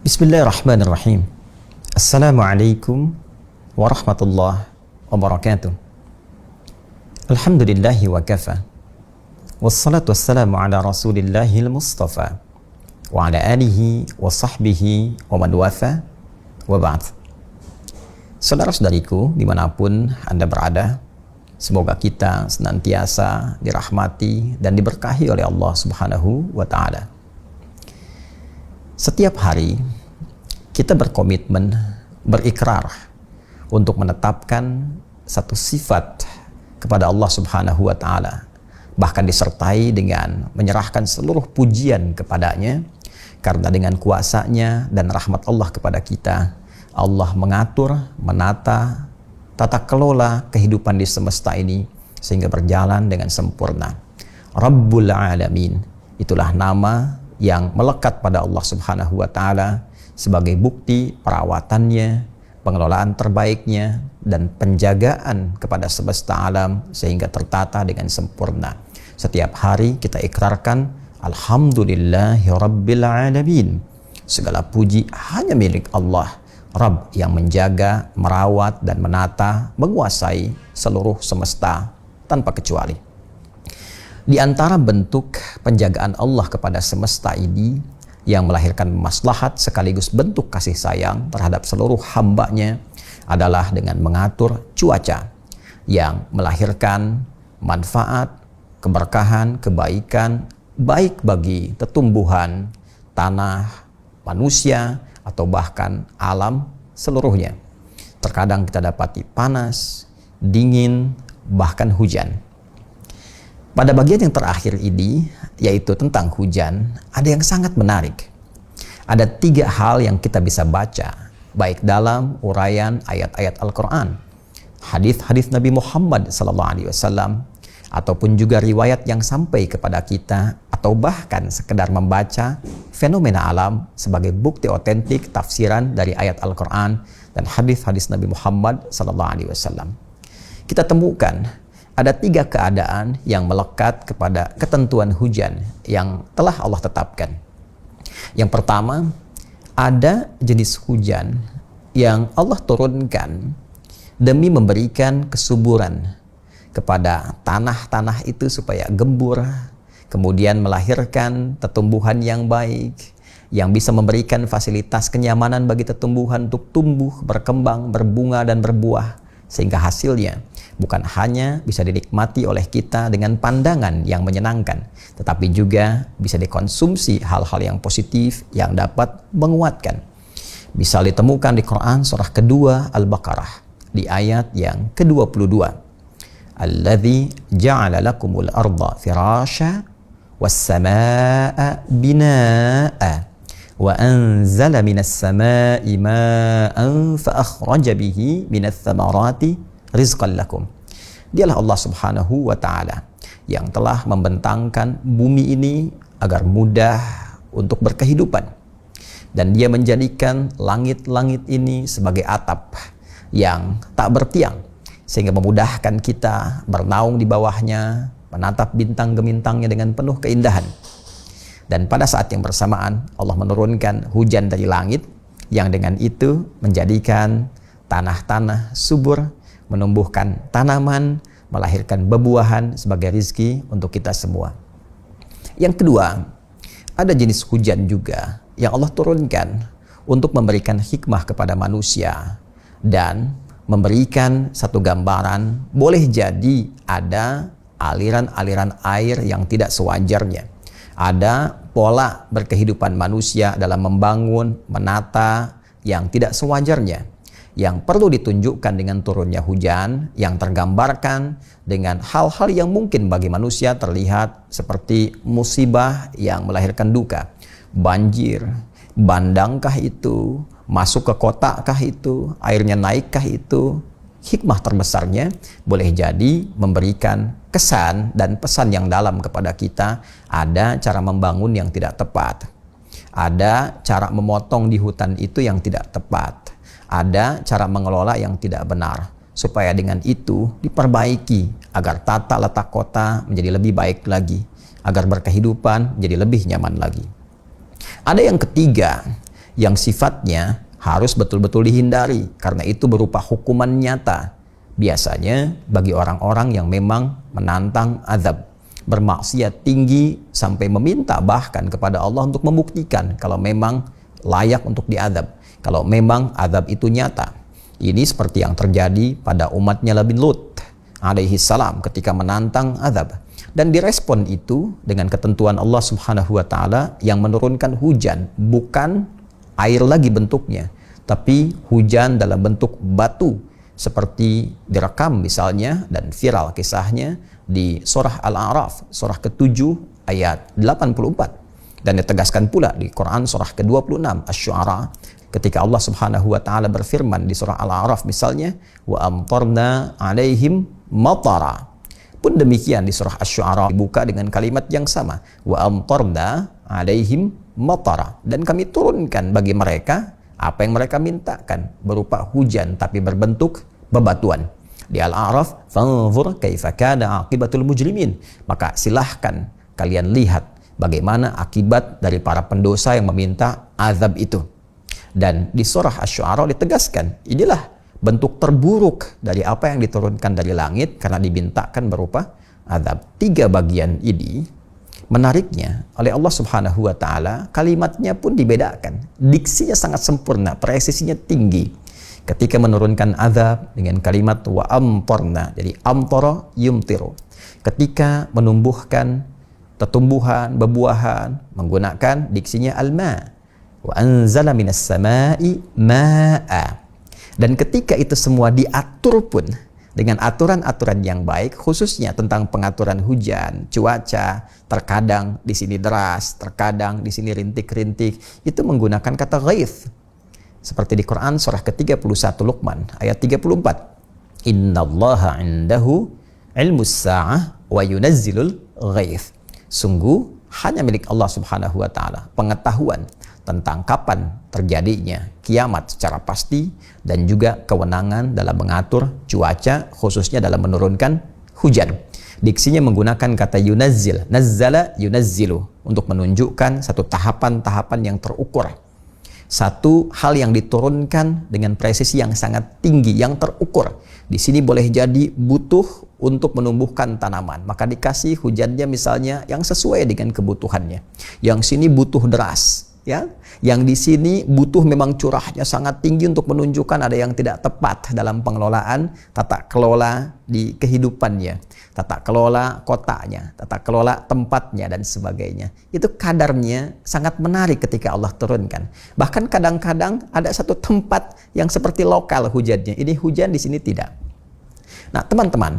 Bismillahirrahmanirrahim. Assalamualaikum warahmatullahi wabarakatuh. Alhamdulillahi wa kafa. Wassalatu wassalamu ala rasulillahil mustafa wa ala alihi wa sahbihi wa man wafa wa ba'd. Saudara-saudariku dimanapun Anda berada, semoga kita senantiasa dirahmati dan diberkahi oleh Allah Subhanahu wa ta'ala. Setiap hari kita berkomitmen, berikrar untuk menetapkan satu sifat kepada Allah Subhanahu wa ta'ala, bahkan disertai dengan menyerahkan seluruh pujian kepadanya, karena dengan kuasanya dan rahmat Allah kepada kita, Allah mengatur, menata, tata kelola kehidupan di semesta ini sehingga berjalan dengan sempurna. Rabbul Alamin, itulah nama yang melekat pada Allah Subhanahu wa ta'ala sebagai bukti perawatannya, pengelolaan terbaiknya, dan penjagaan kepada semesta alam sehingga tertata dengan sempurna. Setiap hari kita ikrarkan Alhamdulillahi Rabbil Alamin. Segala puji hanya milik Allah, Rabb yang menjaga, merawat, dan menata, menguasai seluruh semesta tanpa kecuali. Di antara bentuk penjagaan Allah kepada semesta ini yang melahirkan maslahat sekaligus bentuk kasih sayang terhadap seluruh hambanya adalah dengan mengatur cuaca yang melahirkan manfaat, keberkahan, kebaikan, baik bagi tumbuhan, tanah, manusia, atau bahkan alam seluruhnya. Terkadang kita dapati panas, dingin, bahkan hujan. Pada bagian yang terakhir ini, yaitu tentang hujan, ada yang sangat menarik. Ada 3 hal yang kita bisa baca, baik dalam uraian ayat-ayat Al-Quran, hadis-hadis Nabi Muhammad SAW, ataupun juga riwayat yang sampai kepada kita, atau bahkan sekedar membaca fenomena alam sebagai bukti otentik tafsiran dari ayat Al-Quran dan hadis-hadis Nabi Muhammad SAW. Kita temukan ada 3 keadaan yang melekat kepada ketentuan hujan yang telah Allah tetapkan. Yang pertama, ada jenis hujan yang Allah turunkan demi memberikan kesuburan kepada tanah-tanah itu supaya gembur, kemudian melahirkan tumbuhan yang baik, yang bisa memberikan fasilitas kenyamanan bagi tumbuhan untuk tumbuh, berkembang, berbunga, dan berbuah, sehingga hasilnya bukan hanya bisa dinikmati oleh kita dengan pandangan yang menyenangkan, tetapi juga bisa dikonsumsi hal-hal yang positif yang dapat menguatkan. Bisa ditemukan di Quran surah kedua Al-Baqarah di ayat yang ke-22. Alladzi ja'ala lakumul arda firasha was samaa'a binaa'a wa anzala minas samaa'i maa'an fa akhraja bihi minats thamarati rizqan lakum. Dialah Allah Subhanahu wa ta'ala yang telah membentangkan bumi ini agar mudah untuk berkehidupan, dan Dia menjadikan langit-langit ini sebagai atap yang tak bertiang sehingga memudahkan kita bernaung di bawahnya, menatap bintang gemintangnya dengan penuh keindahan. Dan pada saat yang bersamaan Allah menurunkan hujan dari langit yang dengan itu menjadikan tanah-tanah subur, menumbuhkan tanaman, melahirkan bebuahan sebagai rizki untuk kita semua. Yang kedua, ada jenis hujan juga yang Allah turunkan untuk memberikan hikmah kepada manusia dan memberikan satu gambaran, boleh jadi ada aliran-aliran air yang tidak sewajarnya. Ada pola berkehidupan manusia dalam membangun, menata yang tidak sewajarnya, yang perlu ditunjukkan dengan turunnya hujan yang tergambarkan dengan hal-hal yang mungkin bagi manusia terlihat seperti musibah yang melahirkan duka. Banjir, bandangkah itu, masuk ke kotakah itu, airnya naikkah itu. Hikmah terbesarnya boleh jadi memberikan kesan dan pesan yang dalam kepada kita. Ada cara membangun yang tidak tepat, ada cara memotong di hutan itu yang tidak tepat, ada cara mengelola yang tidak benar, supaya dengan itu diperbaiki agar tata letak kota menjadi lebih baik lagi, agar berkehidupan menjadi lebih nyaman lagi. Ada yang ketiga, yang sifatnya harus betul-betul dihindari karena itu berupa hukuman nyata. Biasanya bagi orang-orang yang memang menantang azab, bermaksiat tinggi sampai meminta bahkan kepada Allah untuk membuktikan kalau memang layak untuk diazab, kalau memang azab itu nyata. Ini seperti yang terjadi pada umatnya Nabi Lut alaihi salam ketika menantang azab. Dan direspon itu dengan ketentuan Allah Subhanahu wa taala yang menurunkan hujan, bukan air lagi bentuknya, tapi hujan dalam bentuk batu seperti direkam misalnya dan viral kisahnya di surah Al-A'raf, surah ke-7 ayat 84, dan ditegaskan pula di Quran surah ke-26 Asy-Syu'ara ketika Allah Subhanahu wa taala berfirman di surah Al-A'raf misalnya, wa amtarna 'alaihim matara. Pun demikian di surah Asy-Syu'ara dibuka dengan kalimat yang sama, wa amtarna 'alaihim matara, dan kami turunkan bagi mereka apa yang mereka mintakan berupa hujan tapi berbentuk bebatuan. Di Al-A'raf, fanzur kaifa kana aqibatul mujrimin, maka silahkan kalian lihat bagaimana akibat dari para pendosa yang meminta azab itu. Dan di surah Asy-Syu'ara ditegaskan, inilah bentuk terburuk dari apa yang diturunkan dari langit karena dimintakan berupa azab. 3 bagian ini menariknya oleh Allah Subhanahu wa taala, kalimatnya pun dibedakan. Diksinya sangat sempurna, presisinya tinggi. Ketika menurunkan azab dengan kalimat wa amtarna, jadi amtara yumtiru. Ketika menumbuhkan tumbuhan, bebuahan, menggunakan diksinya alma. Wa anzala minas samai ma'a. Dan ketika itu semua diatur pun dengan aturan-aturan yang baik, khususnya tentang pengaturan hujan, cuaca, terkadang di sini deras, terkadang di sini rintik-rintik, itu menggunakan kata ghaith. Seperti di Quran surah ke-31 Luqman ayat 34. Innallaha 'indahu 'ilmus sa'ah wa yunazzilul ghaith. Sungguh hanya milik Allah Subhanahu wa taala pengetahuan tentang kapan terjadinya kiamat secara pasti dan juga kewenangan dalam mengatur cuaca, khususnya dalam menurunkan hujan. Diksinya menggunakan kata yunazzil, nazzala yunazzilu, untuk menunjukkan satu tahapan-tahapan yang terukur. Satu hal yang diturunkan dengan presisi yang sangat tinggi, yang terukur. Di sini boleh jadi butuh untuk menumbuhkan tanaman, maka dikasih hujannya misalnya yang sesuai dengan kebutuhannya. Yang sini butuh deras, ya. Yang di sini butuh memang curahnya sangat tinggi untuk menunjukkan ada yang tidak tepat dalam pengelolaan tata kelola di kehidupannya, tata kelola kotanya, tata kelola tempatnya dan sebagainya. Itu kadarnya sangat menarik ketika Allah turunkan. Bahkan kadang-kadang ada satu tempat yang seperti lokal hujannya. Ini hujan, di sini tidak. Nah, teman-teman,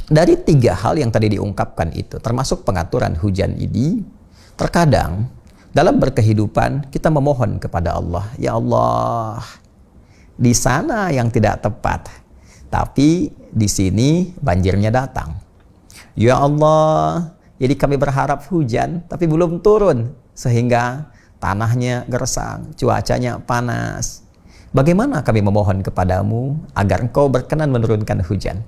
dari 3 hal yang tadi diungkapkan itu, termasuk pengaturan hujan ini, terkadang dalam berkehidupan kita memohon kepada Allah, ya Allah, di sana yang tidak tepat, tapi di sini banjirnya datang. Ya Allah, jadi kami berharap hujan, tapi belum turun, sehingga tanahnya gersang, cuacanya panas. Bagaimana kami memohon kepadamu agar Engkau berkenan menurunkan hujan?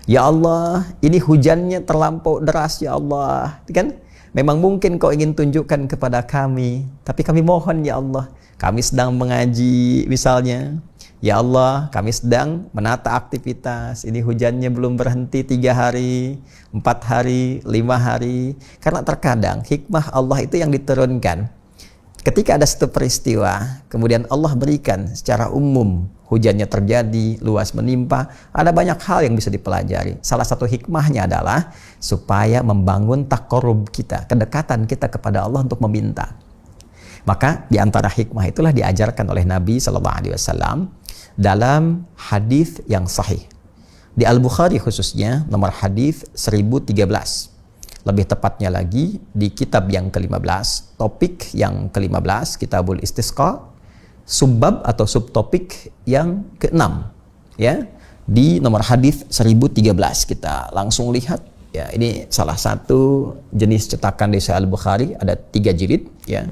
Ya Allah, ini hujannya terlampau deras, ya Allah, kan? Memang mungkin Kau ingin tunjukkan kepada kami, tapi kami mohon ya Allah, kami sedang mengaji misalnya, ya Allah, kami sedang menata aktivitas, ini hujannya belum berhenti 3 hari, 4 hari, 5 hari, karena terkadang hikmah Allah itu yang diturunkan. Ketika ada satu peristiwa, kemudian Allah berikan secara umum, hujannya terjadi, luas menimpa, ada banyak hal yang bisa dipelajari. Salah satu hikmahnya adalah supaya membangun taqarrub kita, kedekatan kita kepada Allah untuk meminta. Maka di antara hikmah itulah diajarkan oleh Nabi SAW dalam hadis yang sahih. Di Al-Bukhari khususnya, nomor hadis 1013. Lebih tepatnya lagi di kitab yang ke-15, topik yang ke-15, Kitabul Istisqa, subbab atau subtopik yang ke-6, ya. Di nomor hadis 1013 kita langsung lihat, ya, ini salah satu jenis cetakan di Sahih Al-Bukhari, ada 3 jilid, ya.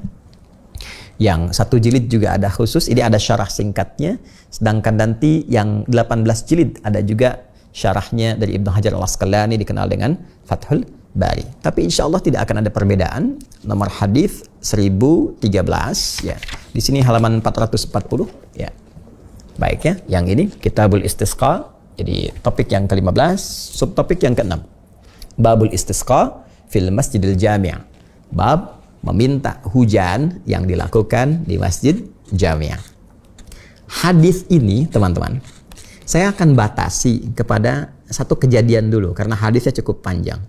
Yang 1 jilid juga ada khusus, ini ada syarah singkatnya, sedangkan nanti yang 18 jilid ada juga syarahnya dari Ibnu Hajar Al-Asqalani, dikenal dengan Fathul Bari. Tapi insya Allah tidak akan ada perbedaan. Nomor hadis 1013 ya. Di sini halaman 440 ya. Baik ya, yang ini Kitabul Istisqa. Jadi topik yang ke-15, subtopik yang ke-6. Babul Istisqa fil Masjidil Jami'. Bab meminta hujan yang dilakukan di Masjid Jami'. Hadis ini, teman-teman, saya akan batasi kepada satu kejadian dulu karena hadisnya cukup panjang.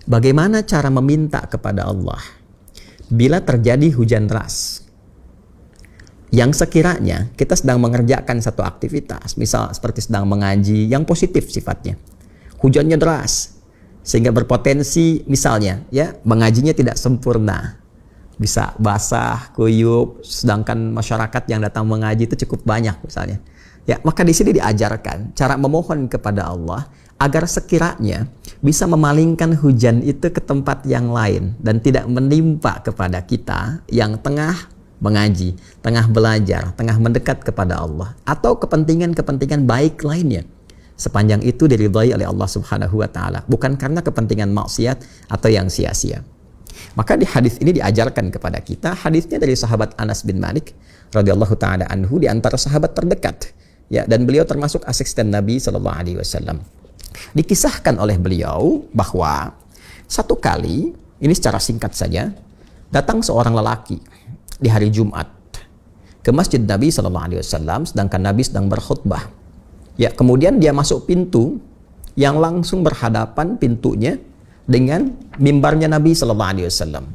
Bagaimana cara meminta kepada Allah bila terjadi hujan deras? Yang sekiranya kita sedang mengerjakan satu aktivitas, misal seperti sedang mengaji yang positif sifatnya. Hujannya deras sehingga berpotensi misalnya ya mengajinya tidak sempurna. Bisa basah, kuyup, sedangkan masyarakat yang datang mengaji itu cukup banyak misalnya. Ya, maka di sini diajarkan cara memohon kepada Allah agar sekiranya bisa memalingkan hujan itu ke tempat yang lain dan tidak menimpa kepada kita yang tengah mengaji, tengah belajar, tengah mendekat kepada Allah atau kepentingan-kepentingan baik lainnya. Sepanjang itu diridhai oleh Allah Subhanahu wa taala, bukan karena kepentingan maksiat atau yang sia-sia. Maka di hadis ini diajarkan kepada kita, hadisnya dari sahabat Anas bin Malik radhiyallahu taala anhu, di antara sahabat terdekat. Ya, dan beliau termasuk asisten Nabi sallallahu alaihi wasallam. Dikisahkan oleh beliau bahwa satu kali, ini secara singkat saja, datang seorang lelaki di hari Jumat ke masjid Nabi sallallahu alaihi wasallam sedangkan Nabi sedang berkhutbah. Ya, kemudian dia masuk pintu yang langsung berhadapan pintunya dengan mimbarnya Nabi sallallahu alaihi wasallam.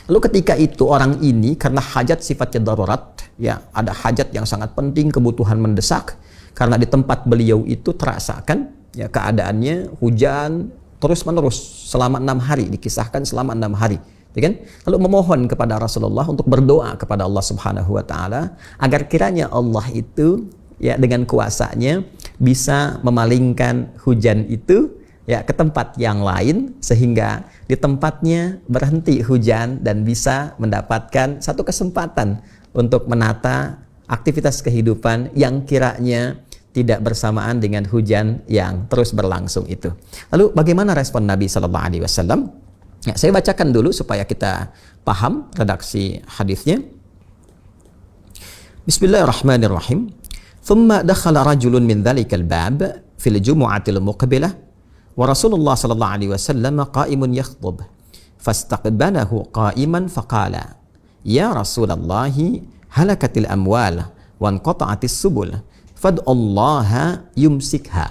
Lalu ketika itu orang ini karena hajat sifatnya darurat, ya ada hajat yang sangat penting, kebutuhan mendesak, karena di tempat beliau itu terasakan ya keadaannya hujan terus-menerus selama 6 hari, dikisahkan selama 6 hari. Ya kan? Lalu memohon kepada Rasulullah untuk berdoa kepada Allah Subhanahu wa taala agar kiranya Allah itu ya dengan kuasanya bisa memalingkan hujan itu ya ke tempat yang lain sehingga di tempatnya berhenti hujan dan bisa mendapatkan satu kesempatan untuk menata aktivitas kehidupan yang kiranya tidak bersamaan dengan hujan yang terus berlangsung itu. Lalu bagaimana respon Nabi sallallahu alaihi wasallam? Ya, saya bacakan dulu supaya kita paham redaksi hadisnya. Bismillahirrahmanirrahim. Thumma dakhala rajulun min dhalikal bab fil jumu'atil muqbilah ورسول الله صلى الله عليه وسلم قائم يخطب فاستقبله قائما فقال يا رسول الله هلكت الأموال وانقطعت السبل فادع الله يمسكها.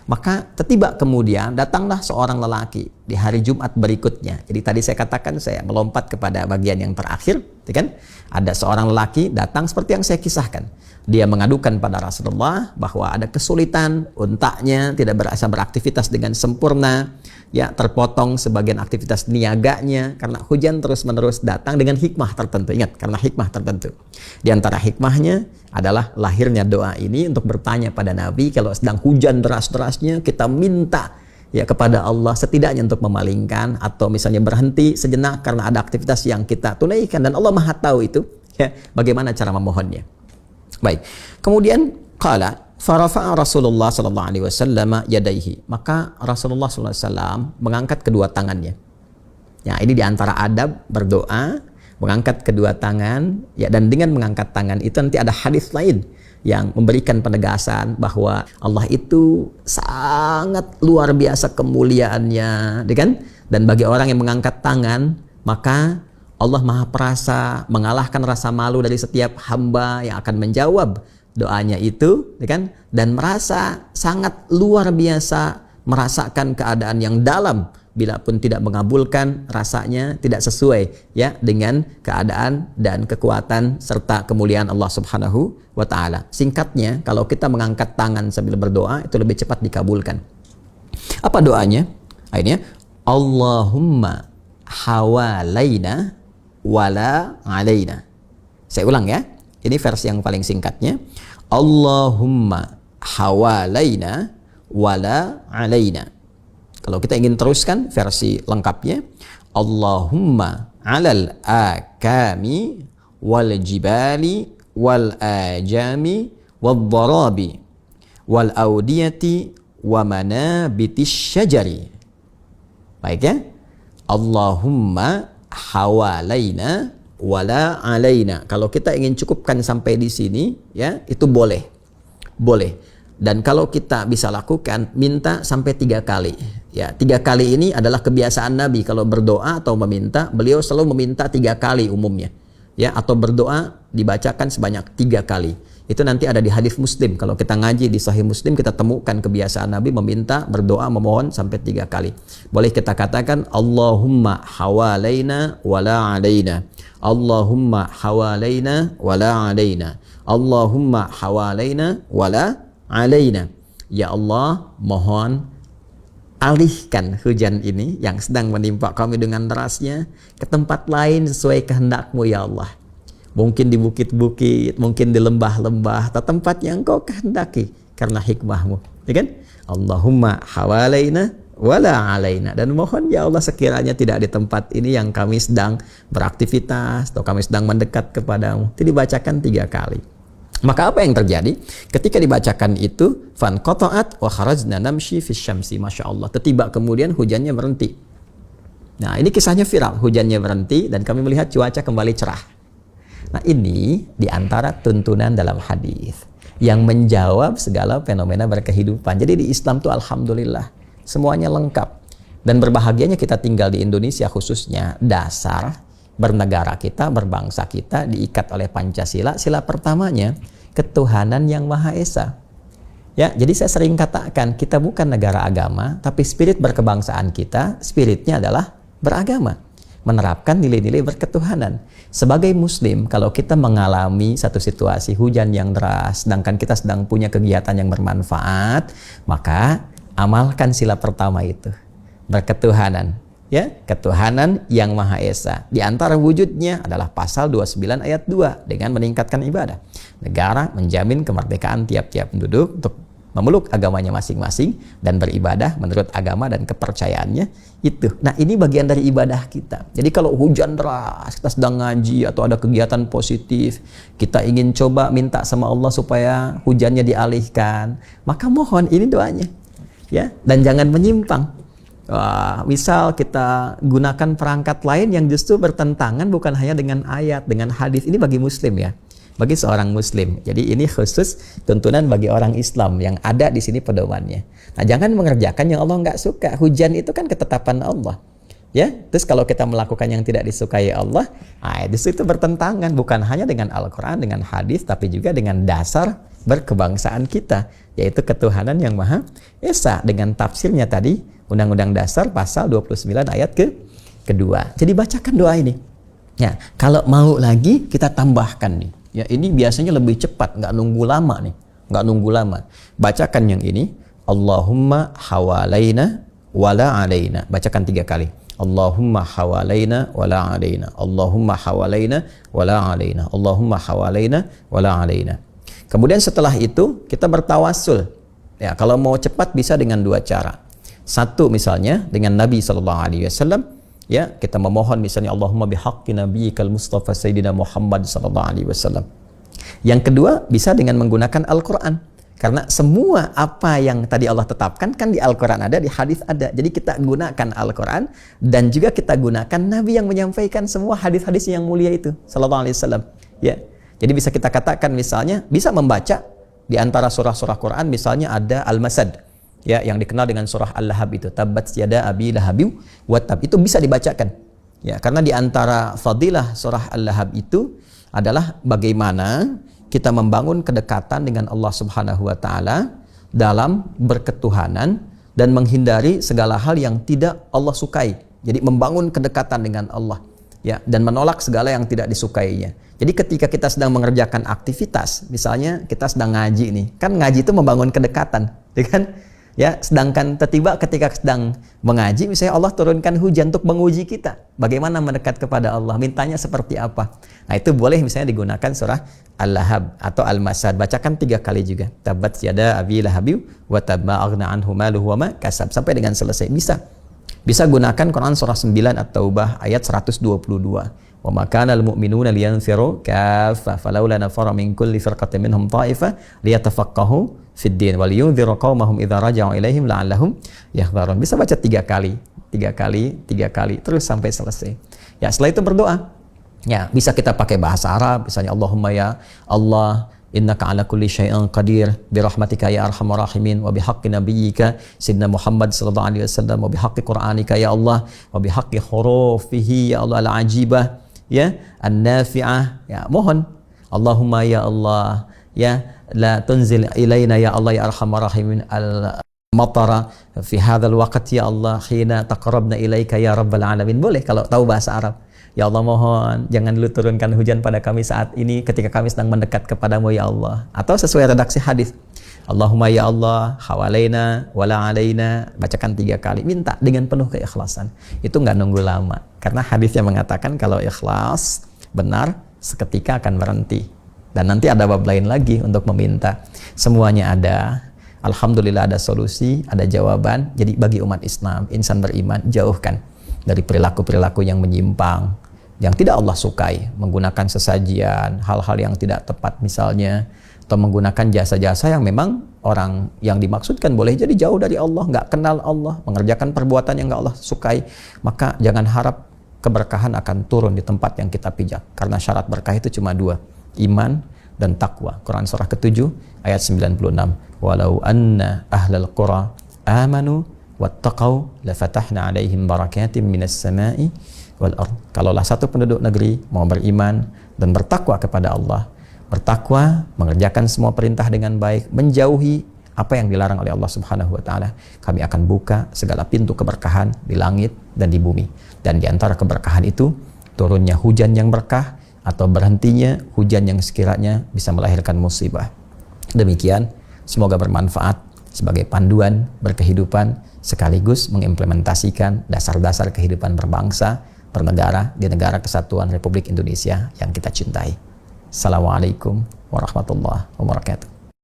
Maka tiba kemudian datanglah seorang lelaki di hari Jumat berikutnya. Jadi tadi saya katakan saya melompat kepada bagian yang terakhir, kan? Ada seorang lelaki datang seperti yang saya kisahkan. Dia mengadukan pada Rasulullah bahwa ada kesulitan, untanya tidak berasa beraktivitas dengan sempurna, ya terpotong sebagian aktivitas niaganya karena hujan terus-menerus datang dengan hikmah tertentu. Ingat, karena hikmah tertentu. Di antara hikmahnya adalah lahirnya doa ini untuk bertanya pada Nabi kalau sedang hujan deras-derasnya kita minta ya kepada Allah setidaknya untuk memalingkan atau misalnya berhenti sejenak karena ada aktivitas yang kita tunaikan dan Allah Maha tahu itu ya bagaimana cara memohonnya. Baik. Kemudian qala farafa'a Rasulullah sallallahu alaihi wasallam yadaihi. Maka Rasulullah sallallahu alaihi wasallam mengangkat kedua tangannya. Ya, ini di antara adab berdoa, mengangkat kedua tangan ya, dan dengan mengangkat tangan itu nanti ada hadis lain yang memberikan penegasan bahwa Allah itu sangat luar biasa kemuliaannya, kan? Dan bagi orang yang mengangkat tangan, maka Allah Maha Perasa, mengalahkan rasa malu dari setiap hamba yang akan menjawab doanya itu, kan? Dan merasa sangat luar biasa merasakan keadaan yang dalam bila pun tidak mengabulkan, rasanya tidak sesuai ya dengan keadaan dan kekuatan serta kemuliaan Allah Subhanahu wa taala. Singkatnya, kalau kita mengangkat tangan sambil berdoa itu lebih cepat dikabulkan. Apa doanya? Akhirnya Allahumma hawalaina wala alaina. Saya ulang ya. Ini versi yang paling singkatnya. Allahumma hawalaina wala alaina. Kalau kita ingin teruskan versi lengkapnya, Allahumma alal akami wal jibali wal ajami wal dharabi wal audiyati wa manabitis syajari. Baik ya. Allahumma hawalaina wala alaina. Kalau kita ingin cukupkan sampai di sini, ya, itu boleh. Boleh. Dan kalau kita bisa lakukan, minta sampai 3 kali. Ya, 3 kali ini adalah kebiasaan Nabi. Kalau berdoa atau meminta, beliau selalu meminta 3 kali umumnya. Ya, atau berdoa dibacakan sebanyak 3 kali. Itu nanti ada di hadis Muslim. Kalau kita ngaji di Sahih Muslim, kita temukan kebiasaan Nabi meminta, berdoa, memohon sampai 3 kali. Boleh kita katakan Allahumma hawalaina wala alaina. Allahumma hawalaina wala alaina. Allahumma hawalaina wala alaina. Ya Allah, mohon alihkan hujan ini yang sedang menimpa kami dengan derasnya ke tempat lain sesuai kehendak-Mu ya Allah. Mungkin di bukit-bukit, mungkin di lembah-lembah, atau tempat yang Engkau kehendaki karena hikmah-Mu, ya kan? Allahumma hawalaina wala alaina. Dan mohon ya Allah sekiranya tidak di tempat ini yang kami sedang beraktivitas atau kami sedang mendekat kepadamu. Itu dibacakan 3 kali. Maka apa yang terjadi? Ketika dibacakan itu, fan qata'at wa kharajna namshi fis syamsi, masya Allah. Tiba kemudian hujannya berhenti. Nah, ini kisahnya viral, hujannya berhenti dan kami melihat cuaca kembali cerah. Nah, ini diantara tuntunan dalam hadis yang menjawab segala fenomena berkehidupan. Jadi di Islam tuh alhamdulillah semuanya lengkap. Dan berbahagianya kita tinggal di Indonesia khususnya, dasar bernegara kita, berbangsa kita diikat oleh Pancasila. Sila pertamanya ketuhanan yang Maha Esa. Ya, jadi saya sering katakan kita bukan negara agama, tapi spirit berkebangsaan kita, spiritnya adalah beragama, menerapkan nilai-nilai berketuhanan. Sebagai Muslim, kalau kita mengalami satu situasi hujan yang deras, sedangkan kita sedang punya kegiatan yang bermanfaat, maka amalkan sila pertama itu, berketuhanan. Ya, ketuhanan yang Maha Esa. Di antara wujudnya adalah pasal 29 ayat 2 dengan meningkatkan ibadah. Negara menjamin kemerdekaan tiap-tiap penduduk untuk memeluk agamanya masing-masing dan beribadah menurut agama dan kepercayaannya itu. Nah, ini bagian dari ibadah kita. Jadi kalau hujan deras, kita sedang ngaji atau ada kegiatan positif, kita ingin coba minta sama Allah supaya hujannya dialihkan, maka mohon ini doanya. Ya, dan jangan menyimpang. Misal kita gunakan perangkat lain yang justru bertentangan bukan hanya dengan ayat, dengan hadis. Ini bagi Muslim ya, bagi seorang Muslim. Jadi ini khusus tuntunan bagi orang Islam yang ada di sini pedomannya. Nah, jangan mengerjakan yang Allah nggak suka. Hujan itu kan ketetapan Allah. Ya, terus kalau kita melakukan yang tidak disukai Allah, itu bertentangan bukan hanya dengan Al-Quran, dengan hadis, tapi juga dengan dasar berkebangsaan kita, yaitu ketuhanan yang Maha Esa dengan tafsirnya tadi. Undang-Undang Dasar pasal 29 ayat kedua. Jadi bacakan doa ini. Ya, kalau mau lagi kita tambahkan nih. Ya, ini biasanya lebih cepat, nggak nunggu lama nih. Nggak nunggu lama. Bacakan yang ini. Allahumma hawalaina wala alaina. Bacakan 3 kali. Allahumma hawalaina wala alaina. Allahumma hawalaina wala alaina. Allahumma hawalaina wala alaina. Kemudian setelah itu kita bertawassul. Ya, kalau mau cepat bisa dengan 2 cara. Satu misalnya dengan Nabi SAW, ya, kita memohon misalnya Allahumma bihaqqi nabiyyikal Mustafa Sayyidina Muhammad SAW. Yang kedua bisa dengan menggunakan Al-Quran, karena semua apa yang tadi Allah tetapkan kan di Al-Quran ada, di hadis ada. Jadi kita gunakan Al-Quran dan juga kita gunakan Nabi yang menyampaikan semua hadis-hadis yang mulia itu Sallallahu Alaihi Wasallam. Ya, jadi bisa kita katakan misalnya bisa membaca di antara surah-surah Quran misalnya ada Al-Masad. Ya, yang dikenal dengan surah Al-Lahab itu, Tabbat yada abi lahabi wa tab, itu bisa dibacakan. Ya, karena di antara fadilah surah Al-Lahab itu adalah bagaimana kita membangun kedekatan dengan Allah Subhanahu wa taala dalam berketuhanan dan menghindari segala hal yang tidak Allah sukai. Jadi membangun kedekatan dengan Allah, ya, dan menolak segala yang tidak disukainya. Jadi ketika kita sedang mengerjakan aktivitas, misalnya kita sedang ngaji nih, kan ngaji itu membangun kedekatan, ya kan? Ya, sedangkan tiba ketika sedang mengaji, misalnya Allah turunkan hujan untuk menguji kita. Bagaimana mendekat kepada Allah, mintanya seperti apa. Nah, itu boleh misalnya digunakan surah Al-Lahab atau Al-Masad. Bacakan 3 kali juga. Tabbat yada abi lahabi wa tab ma aghna anhu maluhu wa ma kasab, sampai dengan selesai. Bisa gunakan Quran surah 9 At-Taubah ayat 122. Wa ma kana al-mu'minuna liyanfiru kaffa falawla nafara min kulli firqatin minhum ta'ifah liyatafaqahu fid din wal yunziru qaumahum idza raja'u ilaihim la'allahum yahdharun. Bisa baca 3 kali, 3 kali terus sampai selesai. Ya, setelah itu berdoa. Ya, bisa kita pakai bahasa Arab, misalnya Allahumma ya Allah innaka ala kulli syai'in qadir bi rahmatika ya arhamar rahimin wa bihaqqi nabiyyika sayyidina Muhammad sallallahu alaihi wasallam wa bihaqqi qur'anika ya Allah wa bihaqqi hurufihi ya Allah al-ajibah ya an-nafi'ah. Ya, mohon Allahumma ya Allah ya la tunzil ilaina ya Allah ya arhamar rahimin al-matara fi hadzal waqt ya Allah hina taqarrabna ilaika ya rabbal alamin. Boleh kalau tahu bahasa Arab. Ya Allah mohon jangan dulu turunkan hujan pada kami saat ini ketika kami sedang mendekat kepadamu ya Allah. Atau sesuai redaksi hadis, Allahumma ya Allah hawalaina wala alaina, bacakan 3 kali, minta dengan penuh keikhlasan. Itu nggak nunggu lama, karena hadisnya mengatakan kalau ikhlas benar seketika akan berhenti, dan nanti ada bab lain lagi untuk meminta. Semuanya ada, alhamdulillah ada solusi, ada jawaban. Jadi bagi umat Islam, insan beriman, jauhkan dari perilaku-perilaku yang menyimpang, yang tidak Allah sukai, menggunakan sesajian, hal-hal yang tidak tepat misalnya, atau menggunakan jasa-jasa yang memang orang yang dimaksudkan boleh jadi jauh dari Allah, nggak kenal Allah, mengerjakan perbuatan yang nggak Allah sukai. Maka jangan harap keberkahan akan turun di tempat yang kita pijak, karena syarat berkah itu cuma 2, iman dan takwa. Quran surah ke-7 ayat 96, walau anna ahlal qura amanu wattaqau lafatahna alaihim barakatim minas sama'i wal ard. Kalaulah satu penduduk negeri mau beriman dan bertakwa kepada Allah, bertakwa, mengerjakan semua perintah dengan baik, menjauhi apa yang dilarang oleh Allah Subhanahu wa taala, kami akan buka segala pintu keberkahan di langit dan di bumi. Dan di antara keberkahan itu turunnya hujan yang berkah atau berhentinya hujan yang sekiranya bisa melahirkan musibah. Demikian, semoga bermanfaat sebagai panduan berkehidupan sekaligus mengimplementasikan dasar-dasar kehidupan berbangsa, bernegara di negara kesatuan Republik Indonesia yang kita cintai. Assalamualaikum warahmatullahi wabarakatuh.